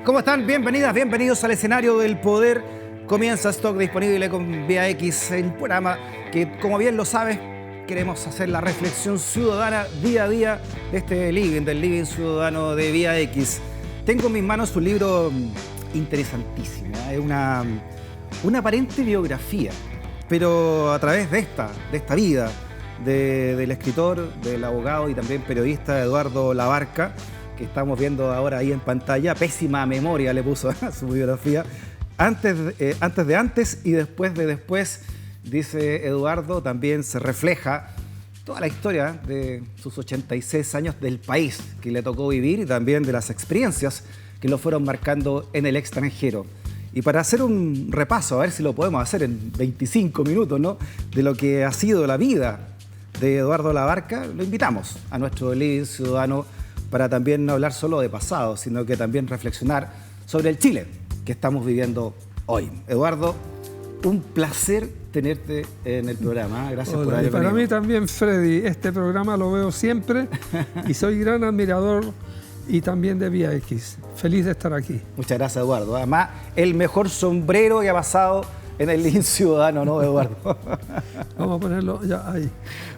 ¿Cómo están? Bienvenidas, bienvenidos al escenario del poder. Comienza Stock disponible con Vía X, el programa que, como bien lo sabes, queremos hacer la reflexión ciudadana día a día de este living, del living ciudadano de Vía X. Tengo en mis manos un libro interesantísimo, es una aparente biografía, pero a través de esta vida del escritor, del abogado y también periodista Eduardo Labarca, que estamos viendo ahora ahí en pantalla. Pésima memoria le puso a su biografía. Antes y después de después, dice Eduardo, también se refleja toda la historia de sus 86 años del país que le tocó vivir y también de las experiencias que lo fueron marcando en el extranjero. Y para hacer un repaso, a ver si lo podemos hacer en 25 minutos, ¿no?, de lo que ha sido la vida de Eduardo Labarca, lo invitamos a nuestro living ciudadano para también no hablar solo de pasado, sino que también reflexionar sobre el Chile que estamos viviendo hoy. Eduardo, un placer tenerte en el programa. Gracias por haber venido. Para mí también, Freddy. Este programa lo veo siempre y soy gran admirador y también de Vía X. Feliz de estar aquí. Muchas gracias, Eduardo. Además, el mejor sombrero que ha pasado en el living ciudadano, ¿no, Eduardo? Vamos a ponerlo ya ahí.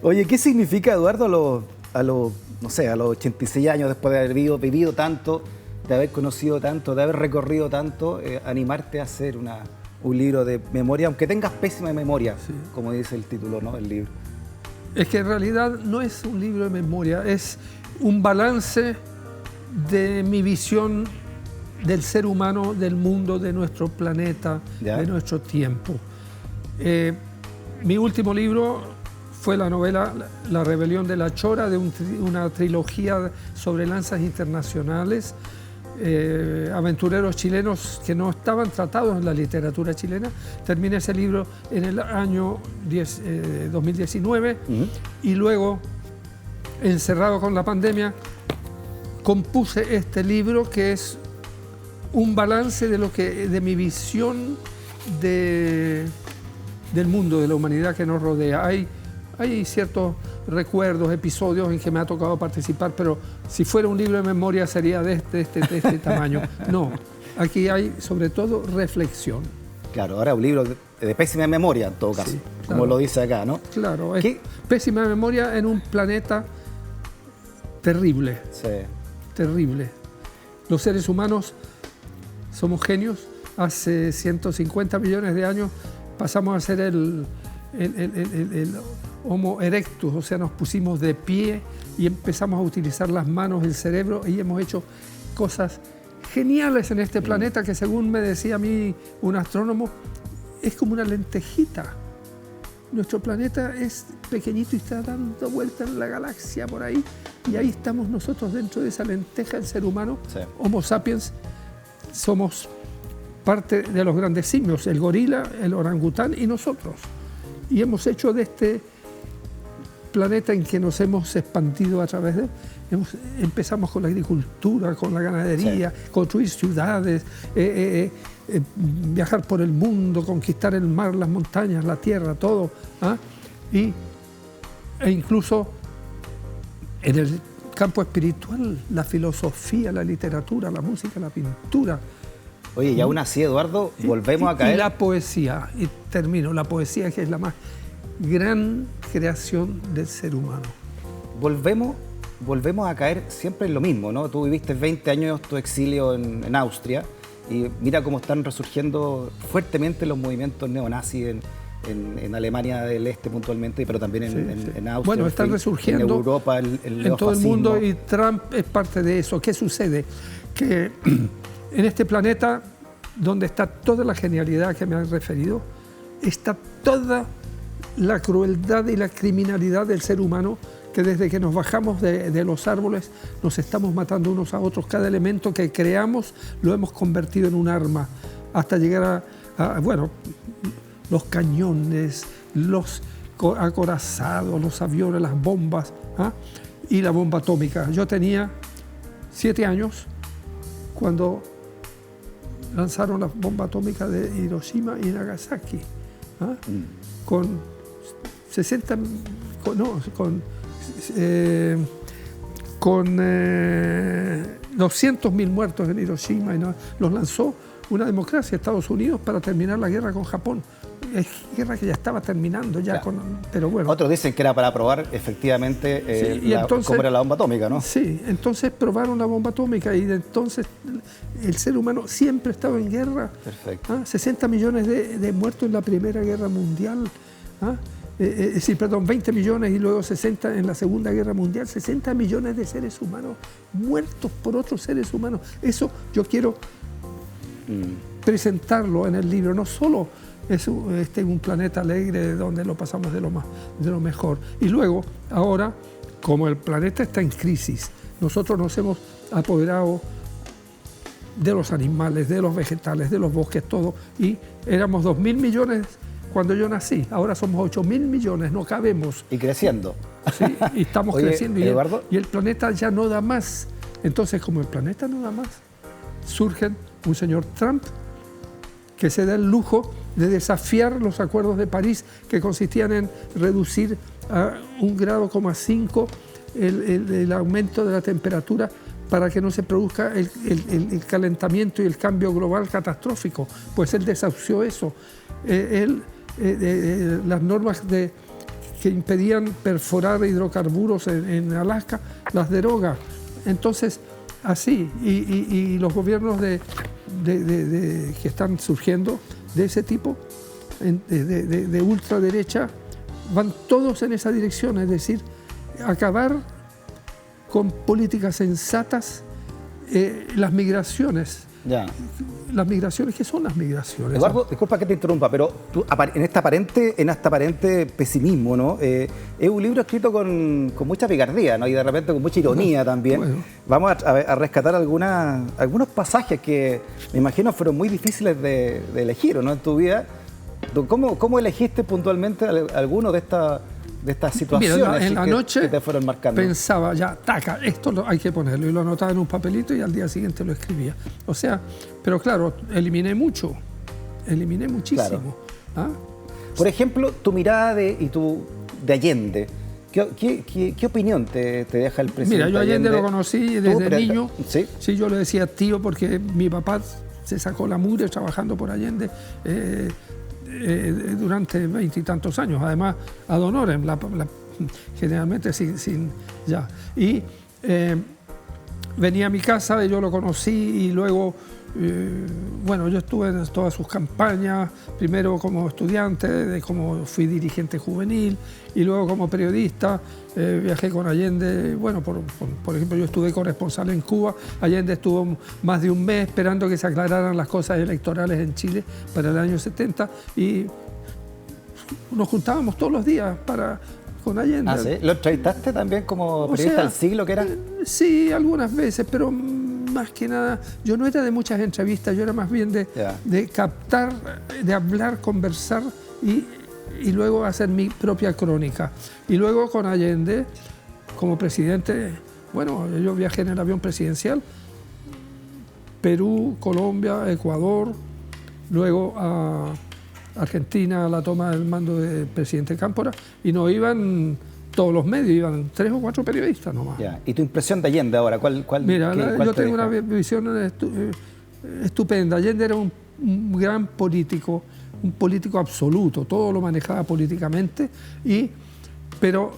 Oye, ¿qué significa, Eduardo, a los 86 años, después de haber vivido tanto, de haber conocido tanto, de haber recorrido tanto, animarte a hacer un libro de memoria, aunque tengas pésima memoria, sí, como dice el título, ¿no?, del libro? Es que en realidad no es un libro de memoria, es un balance de mi visión del ser humano, del mundo, de nuestro planeta, ¿ya?, de nuestro tiempo. Mi último libro fue la novela La rebelión de la Chora, de una trilogía sobre lanzas internacionales, aventureros chilenos que no estaban tratados en la literatura chilena. Terminé ese libro en el año 2019 y luego, encerrado con la pandemia, compuse este libro que es un balance de mi visión del mundo, de la humanidad que nos rodea. Hay ciertos recuerdos, episodios en que me ha tocado participar, pero si fuera un libro de memoria sería de este tamaño. No, aquí hay sobre todo reflexión. Claro, ahora un libro de pésima memoria en todo caso, sí, claro, como lo dice acá, ¿no? Claro, es pésima memoria en un planeta terrible, sí, terrible. Los seres humanos somos genios. Hace 150 millones de años pasamos a ser el Homo erectus, o sea, nos pusimos de pie y empezamos a utilizar las manos, el cerebro, y hemos hecho cosas geniales en este planeta que, según me decía a mí un astrónomo, es como una lentejita. Nuestro planeta es pequeñito y está dando vueltas en la galaxia por ahí, y ahí estamos nosotros dentro de esa lenteja, el ser humano, sí, Homo sapiens. Somos parte de los grandes simios, el gorila, el orangután y nosotros. Y hemos hecho de este planeta en que nos hemos expandido a través de... Empezamos con la agricultura, con la ganadería, sí, construir ciudades, viajar por el mundo, conquistar el mar, las montañas, la tierra, todo. E incluso en el campo espiritual, la filosofía, la literatura, la música, la pintura. Oye, y aún así, Eduardo, volvemos a caer... Y la poesía, y termino, la poesía, que es la más gran creación del ser humano. Volvemos a caer siempre en lo mismo, ¿no? Tú viviste 20 años tu exilio en Austria y mira cómo están resurgiendo fuertemente los movimientos neonazis en Alemania del Este puntualmente, pero también en Austria. Bueno, están resurgiendo en Europa, en todo el mundo, y Trump es parte de eso. ¿Qué sucede? Que en este planeta, donde está toda la genialidad que me has referido, está toda la crueldad y la criminalidad del ser humano, que desde que nos bajamos de los árboles nos estamos matando unos a otros. Cada elemento que creamos lo hemos convertido en un arma, hasta llegar a los cañones, los acorazados, los aviones, las bombas, y la bomba atómica. Yo tenía 7 años cuando lanzaron la bomba atómica de Hiroshima y Nagasaki, con 60, con 200.000 muertos en Hiroshima y los lanzó una democracia, Estados Unidos, para terminar la guerra con Japón. Es guerra que ya estaba terminando, pero bueno. Otros dicen que era para probar efectivamente cómo era la bomba atómica, ¿no? Sí, entonces probaron la bomba atómica y de entonces el ser humano siempre ha estado en guerra. Perfecto. 60 millones de muertos en la Primera Guerra Mundial. 20 millones y luego 60 en la Segunda Guerra Mundial. 60 millones de seres humanos muertos por otros seres humanos. Eso yo quiero presentarlo en el libro, no solo es un planeta alegre donde lo pasamos de lo mejor. Y luego, ahora, como el planeta está en crisis, nosotros nos hemos apoderado de los animales, de los vegetales, de los bosques, todo, y éramos 2.000 millones cuando yo nací, ahora somos 8.000 millones, no cabemos. Y creciendo. Sí, y estamos creciendo, y el planeta ya no da más. Entonces, como el planeta no da más, surge un señor Trump que se da el lujo de desafiar los acuerdos de París, que consistían en reducir a 1,5 grados el aumento de la temperatura para que no se produzca el calentamiento y el cambio global catastrófico. Pues él desahució eso. Las normas que impedían perforar hidrocarburos en Alaska, las deroga. Entonces, así, y los gobiernos que están surgiendo de ese tipo, de ultraderecha, van todos en esa dirección, es decir, acabar con políticas sensatas, las migraciones. Ya. Las migraciones, ¿qué son las migraciones? Eduardo, disculpa que te interrumpa, pero tú, en este aparente pesimismo, ¿no? Es un libro escrito con mucha picardía, ¿no? Y de repente con mucha ironía también. Bueno. Vamos a rescatar algunos pasajes que me imagino fueron muy difíciles de elegir, ¿no? En tu vida. ¿Cómo elegiste puntualmente alguno de estas situaciones? Mira, en la noche que te fueron marcando? Pensaba, esto hay que ponerlo, y lo anotaba en un papelito y al día siguiente lo escribía. O sea, pero claro, eliminé muchísimo. Claro. Por ejemplo, tu mirada de Allende. ¿Qué opinión te deja el presidente? Mira, yo Allende lo conocí desde niño. ¿Sí? Sí, yo le decía tío porque mi papá se sacó la mugre trabajando por Allende durante 20 y tantos años, además ad honorem, generalmente sin ya. Y venía a mi casa, yo lo conocí y luego, yo estuve en todas sus campañas, primero como estudiante, como fui dirigente juvenil y luego como periodista. Viajé con Allende, por ejemplo, yo estuve corresponsal en Cuba. Allende estuvo más de un mes esperando que se aclararan las cosas electorales en Chile para el año 70 y nos juntábamos todos los días con Allende. ¿Ah, sí? ¿Lo entrevistaste también como periodista del siglo que era? Sí, algunas veces, pero más que nada, yo no era de muchas entrevistas, yo era más bien de captar, de hablar, conversar y luego hacer mi propia crónica. Y luego con Allende, como presidente, yo viajé en el avión presidencial, Perú, Colombia, Ecuador, luego a Argentina a la toma del mando del presidente Cámpora, y no iban todos los medios, iban 3 o 4 periodistas nomás. Ya. ¿Y tu impresión de Allende ahora? Mira, yo tengo una visión estupenda. Allende era un gran político, un político absoluto, todo lo manejaba políticamente, pero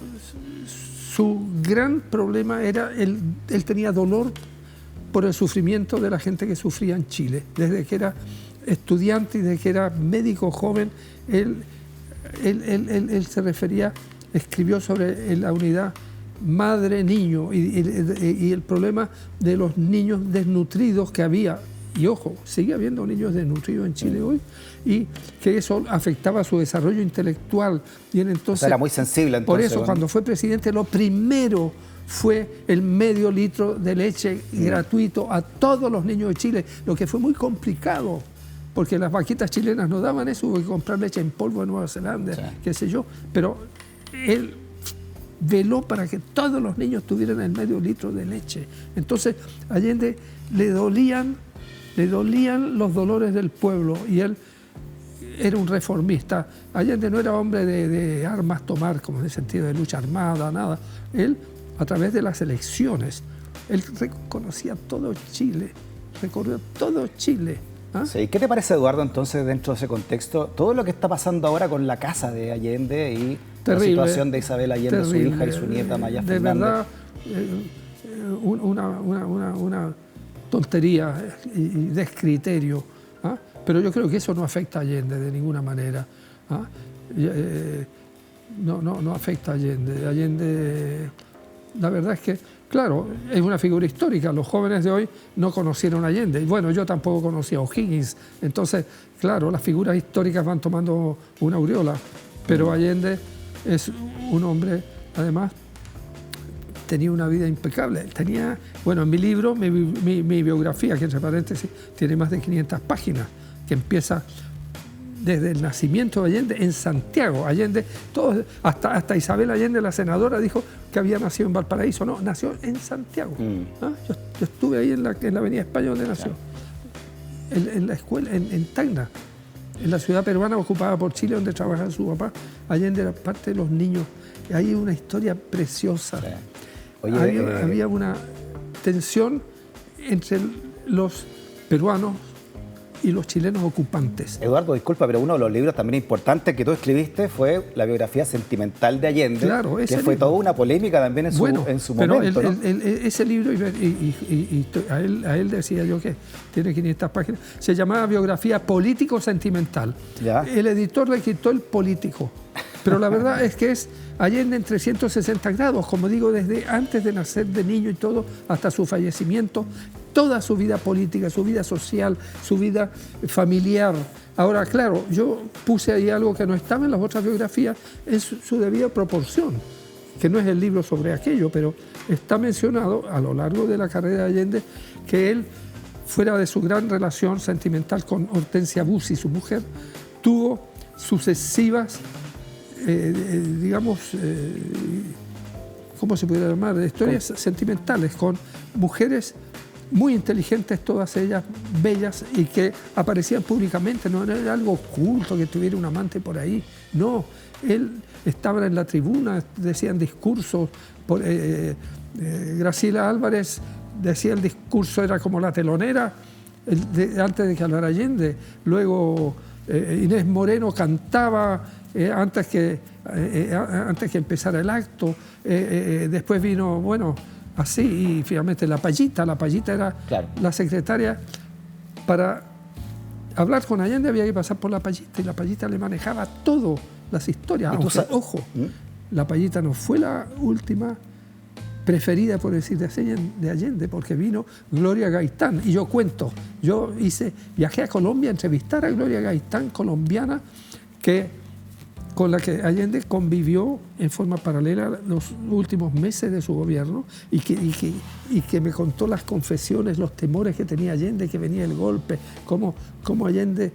su gran problema era, él tenía dolor por el sufrimiento de la gente que sufría en Chile. Desde que era estudiante y desde que era médico joven, él se refería, escribió sobre la unidad madre-niño y el problema de los niños desnutridos que había. Y ojo, sigue habiendo niños desnutridos en Chile hoy, y que eso afectaba su desarrollo intelectual. Y entonces, era muy sensible. Por eso, cuando fue presidente, lo primero fue el medio litro de leche gratuito a todos los niños de Chile, lo que fue muy complicado, porque las vaquitas chilenas no daban eso, hubo que comprar leche en polvo en Nueva Zelanda, qué sé yo. Pero él veló para que todos los niños tuvieran el medio litro de leche. Entonces, a Allende le dolían los dolores del pueblo, y él era un reformista. Allende no era hombre de armas tomar, como en el sentido de lucha armada, nada. Él, a través de las elecciones, Él conocía todo Chile, recorrió todo Chile. ¿Ah? Sí. ¿Qué te parece, Eduardo, entonces, dentro de ese contexto, todo lo que está pasando ahora con la casa de Allende y la situación de Isabel Allende, su hija y su nieta Maya Fernández? De verdad, una tontería y descriterio, ¿ah? Pero yo creo que eso no afecta a Allende de ninguna manera. ¿Ah? No afecta a Allende. Allende, la verdad es que, claro, es una figura histórica. Los jóvenes de hoy no conocieron a Allende. Y bueno, yo tampoco conocía a O'Higgins. Entonces, claro, las figuras históricas van tomando una aureola. Pero Allende es un hombre, además, tenía una vida impecable. Tenía, bueno, en mi libro, mi biografía, que entre paréntesis tiene más de 500 páginas, que empieza desde el nacimiento de Allende en Santiago. Allende, hasta Isabel Allende, la senadora, dijo que había nacido en Valparaíso. No, nació en Santiago. ¿Ah? Yo estuve ahí en la Avenida España donde nació. En la escuela, en Tacna, en la ciudad peruana ocupada por Chile, donde trabajaba su papá. Allende era parte de los niños. Y hay una historia preciosa. Sí. Oye, había una tensión entre los peruanos y los chilenos ocupantes. Eduardo, disculpa, pero uno de los libros también importantes que tú escribiste fue la biografía sentimental de Allende, claro, que fue toda una polémica también en su momento. ¿No? Ese libro, y a él decía yo que tiene 500 páginas, se llamaba Biografía Político-Sentimental. El editor le quitó el político, pero la verdad es que es Allende en 360 grados, como digo, desde antes de nacer de niño y todo, hasta su fallecimiento, toda su vida política, su vida social, su vida familiar. Ahora, claro, yo puse ahí algo que no estaba en las otras biografías en su debida proporción, que no es el libro sobre aquello, pero está mencionado a lo largo de la carrera de Allende que él, fuera de su gran relación sentimental con Hortensia Bussi, su mujer, tuvo sucesivas ¿cómo se puede llamar? Historias sentimentales con mujeres muy inteligentes, todas ellas bellas y que aparecían públicamente. No era algo oculto que tuviera un amante por ahí. No, él estaba en la tribuna, decían discursos. Graciela Álvarez decía el discurso, era como la telonera antes de que hablara Allende. Luego Inés Moreno cantaba antes que empezara el acto. Después vino, bueno, así, y finalmente la Payita era la secretaria. Para hablar con Allende había que pasar por la Payita, y la Payita le manejaba todo, las historias. Aunque, ojo, la Payita no fue la última preferida, por decir así, de Allende, porque vino Gloria Gaitán. Y yo cuento, viajé a Colombia a entrevistar a Gloria Gaitán, colombiana, con la que Allende convivió en forma paralela los últimos meses de su gobierno y que me contó las confesiones, los temores que tenía Allende, que venía el golpe, cómo Allende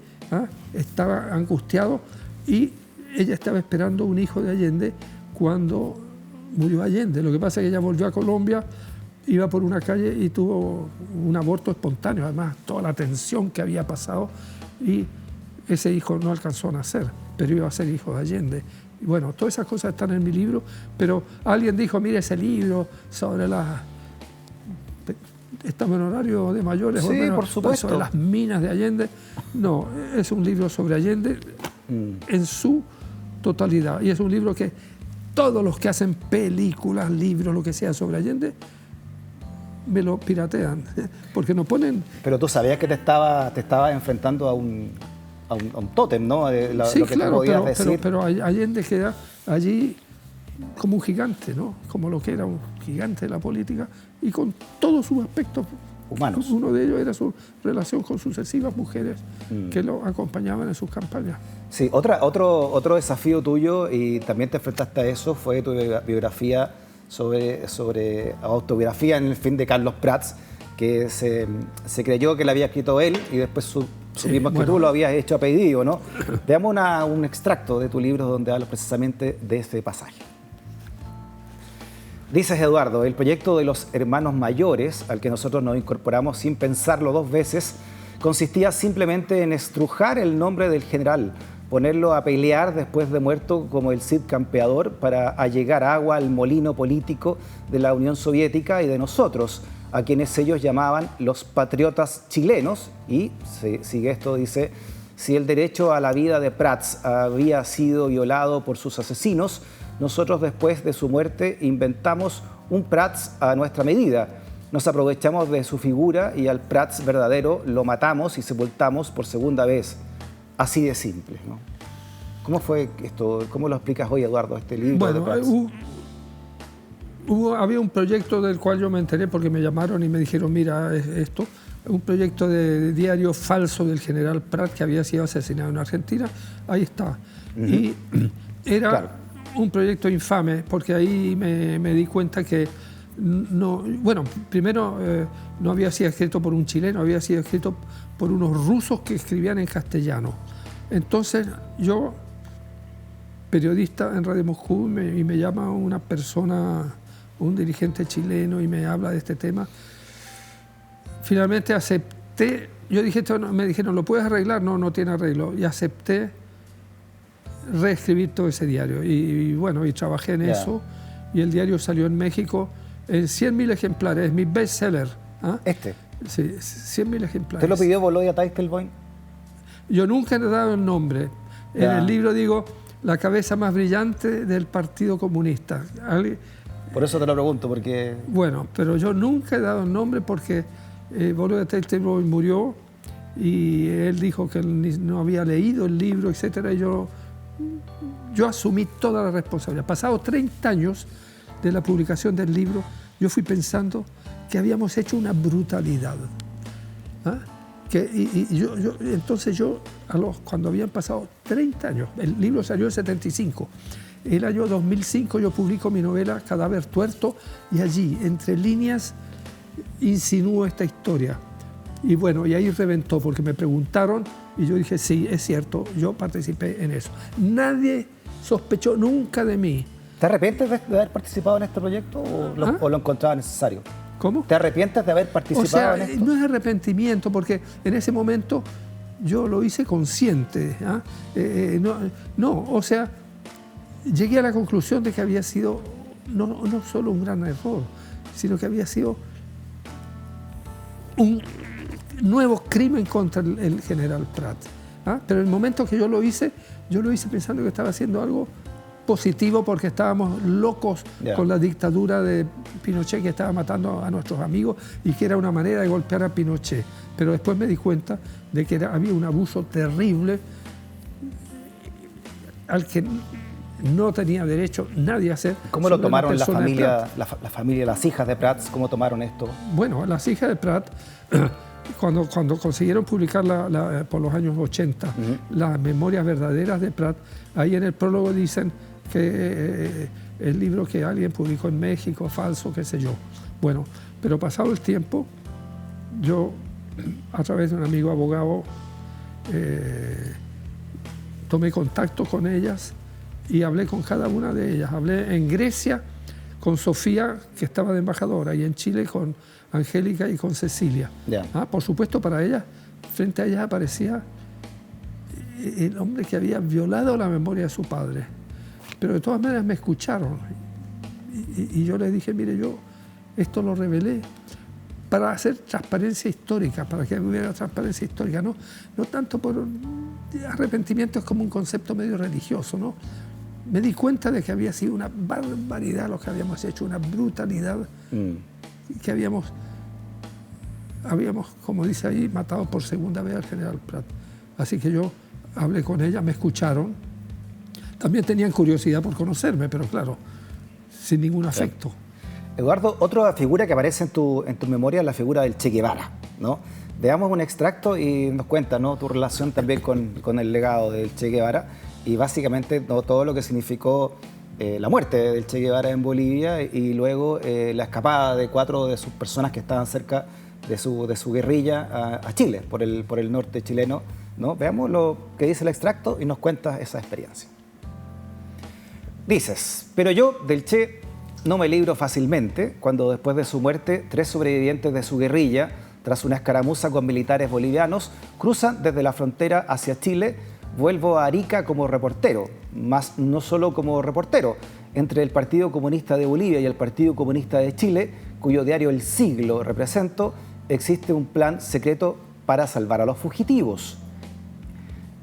estaba angustiado, y ella estaba esperando un hijo de Allende cuando murió Allende. Lo que pasa es que ella volvió a Colombia, iba por una calle y tuvo un aborto espontáneo, además toda la tensión que había pasado, y ese hijo no alcanzó a nacer, pero iba a ser hijo de Allende. Y bueno, todas esas cosas están en mi libro, pero alguien dijo, mire ese libro sobre estamos en horario de mayores, sí, o menos, por supuesto, sobre las minas de Allende. No, es un libro sobre Allende en su totalidad, y es un libro que todos los que hacen películas, libros, lo que sea sobre Allende, me lo piratean, porque no ponen... Pero tú sabías que te estaba enfrentando a un tótem, ¿no? Sí, lo que claro, tú podías decir. Pero Allende queda allí como un gigante, ¿no? Como lo que era un gigante de la política, y con todos sus aspectos humanos. Uno de ellos era su relación con sucesivas mujeres que lo acompañaban en sus campañas. Sí, otro desafío tuyo, y también te enfrentaste a eso, fue tu biografía sobre autobiografía, en el fin, de Carlos Prats, que se creyó que la había escrito él, y después supimos que tú lo habías hecho a pedido, ¿no? Veamos un extracto de tu libro donde hablas precisamente de ese pasaje. Dices, Eduardo, el proyecto de los hermanos mayores, al que nosotros nos incorporamos sin pensarlo dos veces, consistía simplemente en estrujar el nombre del general, ponerlo a pelear después de muerto como el Cid campeador, para allegar agua al molino político de la Unión Soviética y de nosotros, a quienes ellos llamaban los patriotas chilenos. Y sigue esto, dice: si el derecho a la vida de Prats había sido violado por sus asesinos, nosotros después de su muerte inventamos un Prats a nuestra medida. Nos aprovechamos de su figura y al Prats verdadero lo matamos y sepultamos por segunda vez. Así de simple, ¿no? ¿Cómo fue esto? ¿Cómo lo explicas hoy, Eduardo, este libro de Prats? Había un proyecto del cual yo me enteré porque me llamaron y me dijeron: mira, esto, un proyecto de diario falso del general Prat, que había sido asesinado en Argentina. Ahí está. Y era un proyecto infame, porque ahí me di cuenta que primero no había sido escrito por un chileno, había sido escrito por unos rusos que escribían en castellano. Entonces yo, periodista en Radio Moscú, y me llama una persona, un dirigente chileno, y me habla de este tema. Finalmente acepté. Yo dije, me dijeron: ¿lo puedes arreglar? No, no tiene arreglo. Y acepté reescribir todo ese diario. Y trabajé en eso. Y el diario salió en México en 100.000 ejemplares. Es mi bestseller. ¿Ah? Sí, 100.000 ejemplares. ¿Te lo pidió Volodya Teitelbaum? Yo nunca le he dado el nombre. En el libro digo: la cabeza más brillante del Partido Comunista. Por eso te lo pregunto, porque... Bueno, pero yo nunca he dado el nombre porque Volodya Teitelbaum murió y él dijo que él no había leído el libro, etc. Y yo asumí toda la responsabilidad. Pasados 30 años de la publicación del libro, yo fui pensando que habíamos hecho una brutalidad. ¿Ah? Entonces cuando habían pasado 30 años, el libro salió en 75, el año 2005 yo publico mi novela Cadáver Tuerto, y allí, entre líneas, insinúo esta historia. Y ahí reventó, porque me preguntaron y yo dije: sí, es cierto, yo participé en eso. Nadie sospechó nunca de mí. ¿Te arrepientes de haber participado en este proyecto o lo encontrabas necesario? ¿Cómo? ¿Te arrepientes de haber participado en esto? No es arrepentimiento, porque en ese momento yo lo hice consciente. Llegué a la conclusión de que había sido no solo un gran error, sino que había sido un nuevo crimen contra el general Prat. Pero en el momento que yo lo hice pensando que estaba haciendo algo positivo, porque estábamos locos con la dictadura de Pinochet, que estaba matando a nuestros amigos y que era una manera de golpear a Pinochet. Pero después me di cuenta de que había un abuso terrible al que no tenía derecho nadie a hacer. ¿Cómo lo tomaron la familia, las hijas de Prats? ¿Cómo tomaron esto? Bueno, las hijas de Prat, cuando consiguieron publicar por los años 80 las memorias verdaderas de Prat, ahí en el prólogo dicen que el libro que alguien publicó en México, falso, qué sé yo. Bueno, pero pasado el tiempo, yo, a través de un amigo abogado, tomé contacto con ellas y hablé con cada una de ellas. Hablé en Grecia con Sofía, que estaba de embajadora, y en Chile con Angélica y con Cecilia. Por supuesto, para ellas, frente a ellas aparecía el hombre que había violado la memoria de su padre. Pero de todas maneras me escucharon. Y yo les dije: mire, yo esto lo revelé para hacer transparencia histórica, para que hubiera transparencia histórica, no tanto por arrepentimiento, es como un concepto medio religioso, ¿no? Me di cuenta de que había sido una barbaridad lo que habíamos hecho, una brutalidad, que habíamos, como dice ahí, matado por segunda vez al general Prat. Así que yo hablé con ella, me escucharon. También tenían curiosidad por conocerme, pero claro, sin ningún afecto. Eduardo, otra figura que aparece en tu memoria es la figura del Che Guevara, ¿no? Veamos un extracto y nos cuenta, ¿no?, tu relación también con el legado del Che Guevara y básicamente todo lo que significó la muerte del Che Guevara en Bolivia y luego la escapada de 4 de sus personas que estaban cerca de su guerrilla a Chile, por el norte chileno, ¿no? Veamos lo que dice el extracto y nos cuentas esa experiencia. Dices: pero yo del Che no me libro fácilmente cuando después de su muerte 3 sobrevivientes de su guerrilla, tras una escaramuza con militares bolivianos, cruzan desde la frontera hacia Chile. Vuelvo a Arica como reportero, más no solo como reportero. Entre el Partido Comunista de Bolivia y el Partido Comunista de Chile cuyo diario El Siglo represento, existe un plan secreto para salvar a los fugitivos.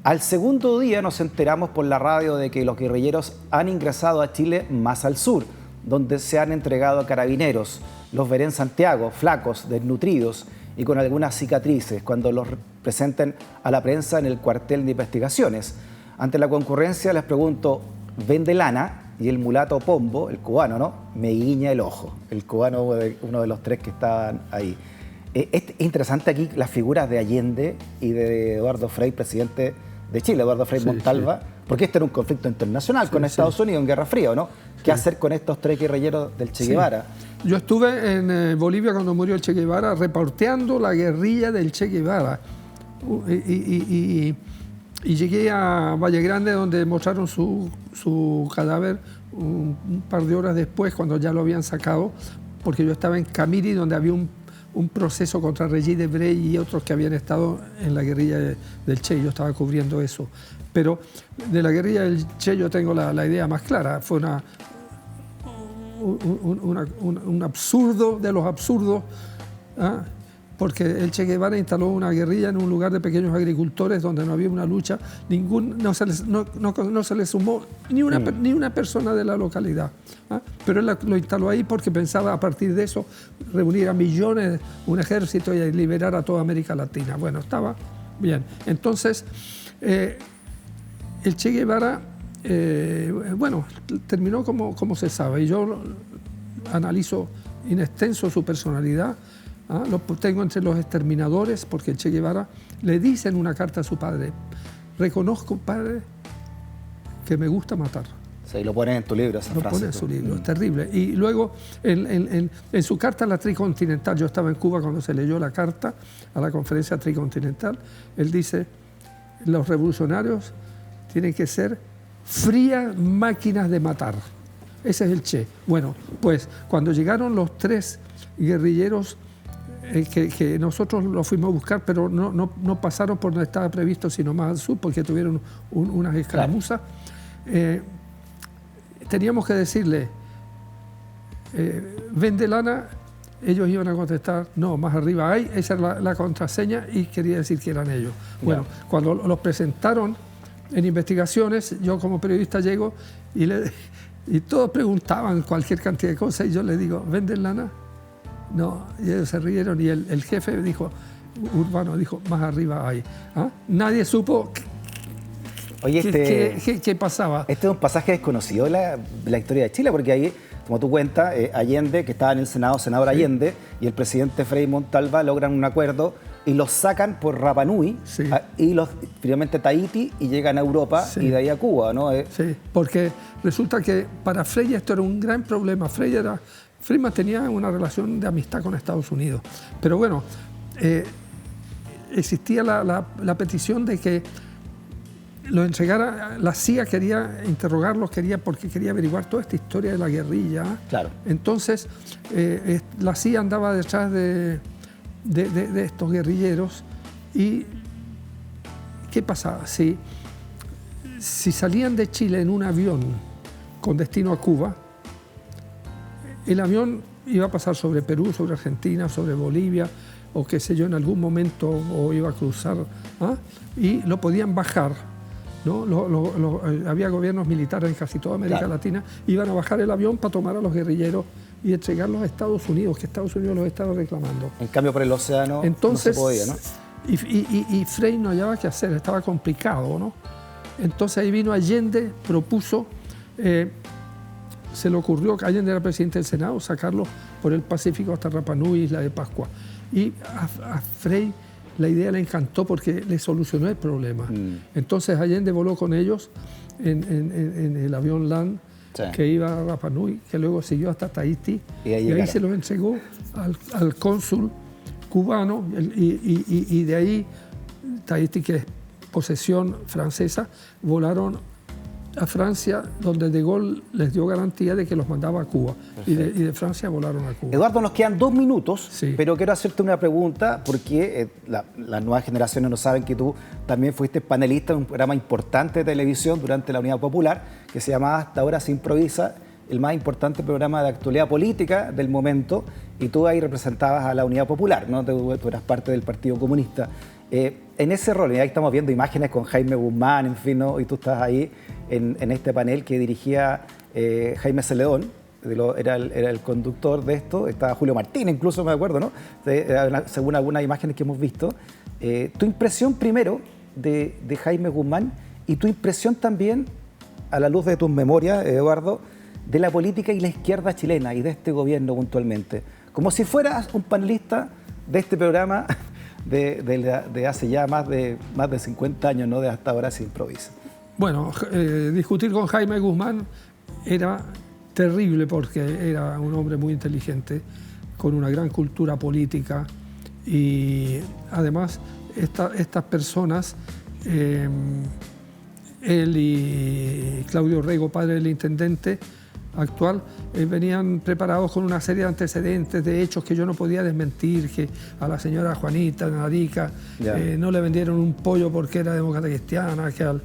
Al segundo día nos enteramos por la radio de que los guerrilleros han ingresado a Chile más al sur, donde se han entregado a carabineros. Los veré en Santiago, flacos, desnutridos y con algunas cicatrices, cuando los presenten a la prensa en el cuartel de investigaciones. Ante la concurrencia les pregunto, ¿vende lana? Y el mulato Pombo, el cubano, ¿no?, me guiña el ojo. El cubano, uno de los tres que estaban ahí. Es interesante aquí las figuras de Allende y de Eduardo Frei, presidente de Chile, Eduardo Frei Montalva, porque este era un conflicto internacional con Estados Unidos en Guerra Fría, ¿no? ¿Qué hacer con estos tres guerrilleros del Che Guevara? Yo estuve en Bolivia cuando murió el Che Guevara, reporteando la guerrilla del Che Guevara. Y llegué a Valle Grande, donde mostraron su cadáver un par de horas después, cuando ya lo habían sacado, porque yo estaba en Camiri, donde había un proceso contra Regis Debray y otros que habían estado en la guerrilla del Che. Yo estaba cubriendo eso. Pero de la guerrilla del Che yo tengo la idea más clara. Fue un absurdo de los absurdos, ¿ah? Porque el Che Guevara instaló una guerrilla en un lugar de pequeños agricultores donde no había una lucha, no se le sumó ni una persona de la localidad, ¿ah? Pero él lo instaló ahí porque pensaba a partir de eso reunir a millones, un ejército y liberar a toda América Latina. Bueno, estaba bien. Entonces, el Che Guevara, bueno, terminó como se sabe, y yo analizo in extenso su personalidad. Lo tengo entre los exterminadores, porque el Che Guevara le dice en una carta a su padre: reconozco, padre, que me gusta matar. Sí, lo pone en tu libro, esa frase. Lo pone en su libro, es terrible. Y luego, en su carta a la Tricontinental, yo estaba en Cuba cuando se leyó la carta a la conferencia Tricontinental, él dice: los revolucionarios tienen que ser frías máquinas de matar. Ese es el Che. Bueno, pues cuando llegaron los tres guerrilleros, que nosotros los fuimos a buscar, pero no pasaron por donde estaba previsto, sino más al sur, porque tuvieron unas escaramuzas. Teníamos que decirle, ¿vende lana? Ellos iban a contestar, no, más arriba hay. Esa era la contraseña y quería decir que eran ellos. Bueno, cuando los presentaron en investigaciones, yo como periodista llego y todos preguntaban cualquier cantidad de cosas, y yo les digo, ¿venden lana? No, y ellos se rieron, y el jefe dijo, Urbano dijo, más arriba hay. ¿Ah? Nadie supo qué pasaba. Este es un pasaje desconocido de la historia de Chile, porque ahí, como tú cuentas, Allende, que estaba en el Senado, senador Allende, y el presidente Frei Montalva logran un acuerdo y los sacan por Rapa Nui, y finalmente Tahití, y llegan a Europa y de ahí a Cuba, ¿no? Sí, porque resulta que para Frei esto era un gran problema. Frei mantenía una relación de amistad con Estados Unidos, pero bueno, existía la petición de que lo entregara. La CIA quería interrogarlos, porque quería averiguar toda esta historia de la guerrilla. Claro. Entonces, la CIA andaba detrás de estos guerrilleros. ¿Y qué pasaba? Si salían de Chile en un avión con destino a Cuba, el avión iba a pasar sobre Perú, sobre Argentina, sobre Bolivia, o qué sé yo, en algún momento, o iba a cruzar, y lo podían bajar, ¿no? Había gobiernos militares en casi toda América Latina, iban a bajar el avión para tomar a los guerrilleros y entregarlos a Estados Unidos, que Estados Unidos los estaba reclamando. En cambio, por el océano entonces, no se podía, ¿no? Y Frei no hallaba qué hacer, estaba complicado, ¿no? Entonces ahí vino Allende, propuso, se le ocurrió, que Allende era presidente del Senado, sacarlo por el Pacífico hasta Rapa Nui, Isla de Pascua. Y a Frei la idea le encantó porque le solucionó el problema. Entonces Allende voló con ellos en el avión LAN, que iba a Rapa Nui, que luego siguió hasta Tahití, y ahí se lo entregó al cónsul cubano, y de ahí Tahití, que es posesión francesa, volaron a Francia, donde De Gaulle les dio garantía de que los mandaba a Cuba. Y de Francia volaron a Cuba. Eduardo, nos quedan 2 minutos, pero quiero hacerte una pregunta, porque las nuevas generaciones no saben que tú también fuiste panelista en un programa importante de televisión durante la Unidad Popular, que se llamaba Hasta ahora se improvisa, el más importante programa de actualidad política del momento, y tú ahí representabas a la Unidad Popular, ¿no? Tú eras parte del Partido Comunista. En ese rol, y ahí estamos viendo imágenes con Jaime Guzmán, en fin, ¿no? Y tú estás ahí en este panel que dirigía Jaime Celedón, era el conductor de esto, estaba Julio Martínez, incluso me acuerdo, ¿no? Según algunas imágenes que hemos visto. Tu impresión primero de Jaime Guzmán y tu impresión también, a la luz de tus memorias, Eduardo, de la política y la izquierda chilena y de este gobierno puntualmente. Como si fueras un panelista de este programa de hace ya más de 50 años, ¿no? De Hasta Ahora Se Improvisa. Bueno, discutir con Jaime Guzmán era terrible porque era un hombre muy inteligente, con una gran cultura política, y además estas personas, él y Claudio Rego, padre del intendente actual, venían preparados con una serie de antecedentes, de hechos que yo no podía desmentir, que a la señora Juanita Narica no le vendieron un pollo porque era demócrata cristiana, que al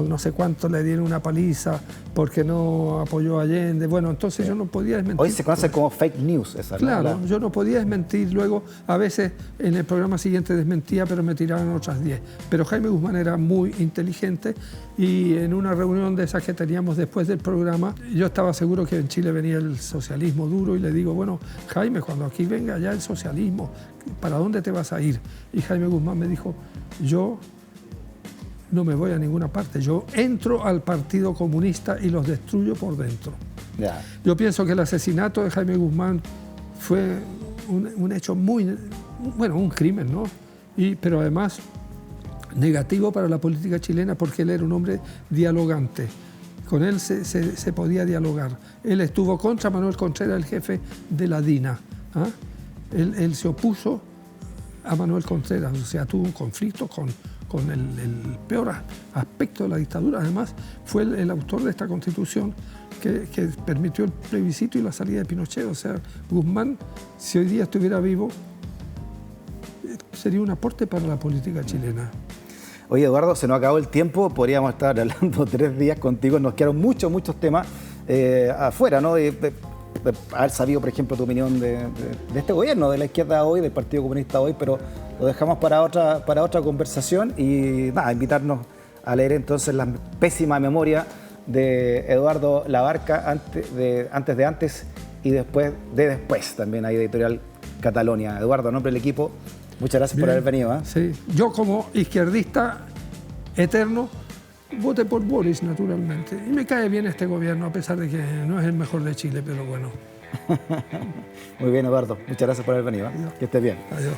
no sé cuánto le dieron una paliza porque no apoyó a Allende. Bueno, entonces yo no podía desmentir. Hoy se conoce como fake news esa, ¿no? Claro, yo no podía desmentir. Luego, a veces en el programa siguiente desmentía, pero me tiraban otras 10. Pero Jaime Guzmán era muy inteligente, y en una reunión de esas que teníamos después del programa, yo estaba seguro que en Chile venía el socialismo duro, y le digo, bueno, Jaime, cuando aquí venga ya el socialismo, ¿para dónde te vas a ir? Y Jaime Guzmán me dijo, yo no me voy a ninguna parte, yo entro al Partido Comunista y los destruyo por dentro. Yo pienso que el asesinato de Jaime Guzmán fue un hecho muy, bueno, un crimen, ¿no? Pero además negativo para la política chilena, porque él era un hombre dialogante. Con él se podía dialogar. Él estuvo contra Manuel Contreras, el jefe de la DINA. ¿Ah? Él se opuso a Manuel Contreras, o sea, tuvo un conflicto con el peor aspecto de la dictadura. Además, fue el autor de esta constitución que permitió el plebiscito y la salida de Pinochet. O sea, Guzmán, si hoy día estuviera vivo, sería un aporte para la política chilena. Oye, Eduardo, se nos acabó el tiempo, podríamos estar hablando 3 días contigo, nos quedaron muchos temas afuera, ¿no? De haber sabido, por ejemplo, tu opinión de este gobierno, de la izquierda hoy, del Partido Comunista hoy, pero lo dejamos para otra conversación, y nada, invitarnos a leer entonces la pésima memoria de Eduardo Labarca, antes y después de después, también hay Editorial Catalonia. Eduardo, en nombre del equipo, muchas gracias por haber venido. Sí. Yo, como izquierdista eterno, voté por Boris, naturalmente. Y me cae bien este gobierno, a pesar de que no es el mejor de Chile, pero bueno. Muy bien, Eduardo. Muchas gracias por haber venido. Que estés bien. Adiós.